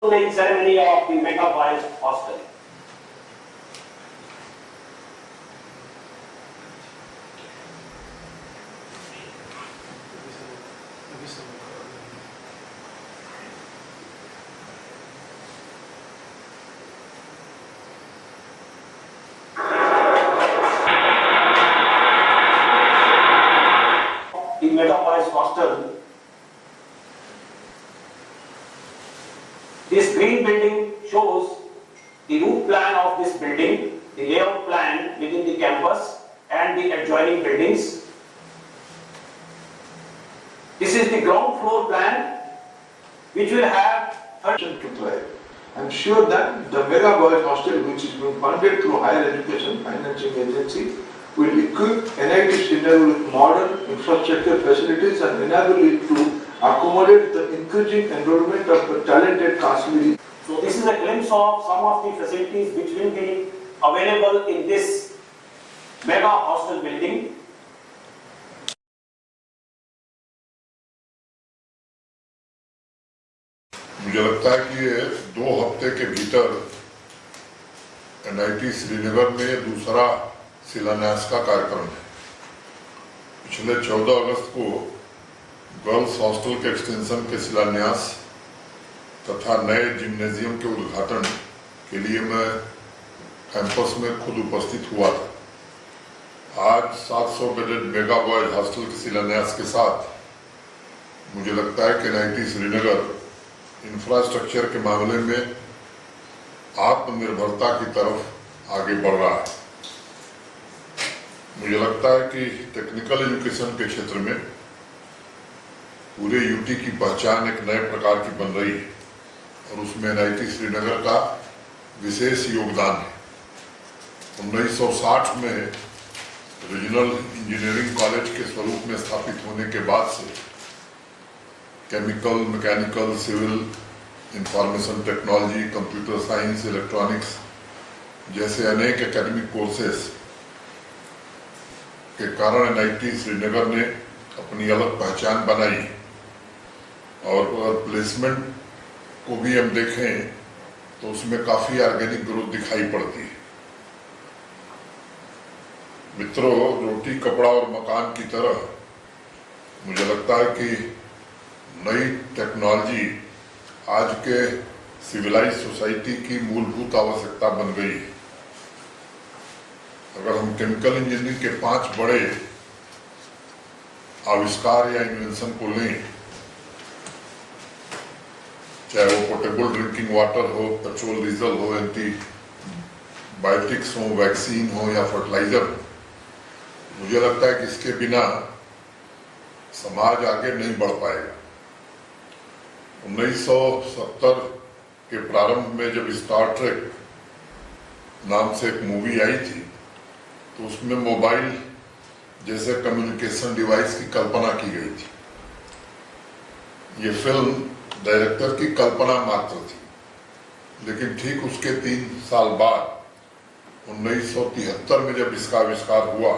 Opening ceremony of the Mega Boys Hostel. The Mega Boys Hostel. This green building shows the roof plan of this building, the layout plan within the campus and the adjoining buildings. This is the ground floor plan which will have to play. I'm sure that the Mega Boys Hostel, which is being funded through Higher Education Financing Agency, will equip NIT Srinagar with modern infrastructure facilities and enable it to accommodate the increasing enrollment of talented Kashmiri. So this is a glimpse of some of the facilities which will be available in this mega hostel building. मुझे लगता है कि ये 2 हफ्ते के भीतर NIT Srinagar में दूसरा शिलान्यास का कार्यक्रम है। पिछले 14 अगस्त को गर्ल्स हॉस्टल के एक्सटेंशन के शिलान्यास तथा नए जिम्नेजियम के उद्घाटन के लिए मैं कैंपस में खुद उपस्थित हुआ था। आज 700 बेडेड मेगा बॉयज हॉस्टल के शिलान्यास के साथ मुझे लगता है कि NIT श्रीनगर इंफ्रास्ट्रक्चर के मामले में आत्मनिर्भरता की तरफ आगे बढ़ रहा है। मुझे लगता है कि टेक्निकल एजुकेशन के क्षेत्र में पूरे यूटी की पहचान एक नए प्रकार की बन रही है और उसमें NIT श्रीनगर का विशेष योगदान है। 1960 में रीजनल इंजीनियरिंग कॉलेज के स्वरूप में स्थापित होने के बाद से chemical, mechanical, civil, information technology, computer science, electronics जैसे अनेक एकेडमिक कोर्सेस के कारण NIT श्रीनगर ने अपनी अलग पहचान बनाई और अगर प्लेसमेंट को भी हम देखें तो उसमें काफी ऑर्गेनिक ग्रोथ दिखाई पड़ती है। मित्रों, रोटी, कपड़ा और मकान की तरह मुझे लगता है कि नई टेक्नोलॉजी आज के सिविलाइज सोसाइटी की मूलभूत आवश्यकता बन गई है। अगर हम केमिकल इंजीनियरिंग के 5 बड़े आविष्कार या इन्वेंशन को लें, चाहे वो पोर्टेबल ड्रिंकिंग वाटर हो, पेट्रोल डीजल हो, एंटीबायोटिक्स हो, वैक्सीन हो या फर्टिलाइजर हो, मुझे लगता है कि इसके बिना समाज आगे नहीं बढ़ पाएगा। 1970 के प्रारंभ में जब स्टार ट्रेक नाम से एक मूवी आई थी तो उसमें मोबाइल जैसे कम्युनिकेशन डिवाइस की कल्पना की गई थी। ये फिल्म डायरेक्टर की कल्पना मात्र थी, लेकिन ठीक उसके 3 साल बाद 1973 में जब इसका आविष्कार हुआ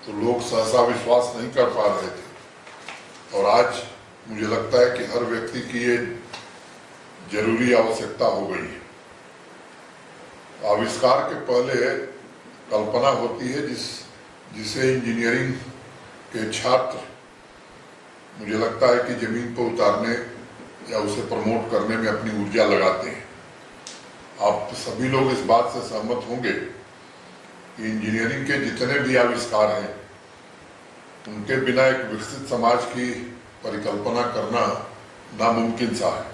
तो लोग सहसा विश्वास नहीं कर पा रहे थे और आज मुझे लगता है कि हर व्यक्ति की ये जरूरी आवश्यकता हो गई है। आविष्कार के पहले कल्पना होती है जिसे इंजीनियरिंग के छात्र मुझे लगता है कि जमीन पर उतारने या उसे प्रमोट करने में अपनी ऊर्जा लगाते हैं। आप सभी लोग इस बात से सहमत होंगे कि इंजीनियरिंग के जितने भी आविष्कार हैं उनके बिना एक विकसित समाज की परिकल्पना करना नामुमकिन सा है।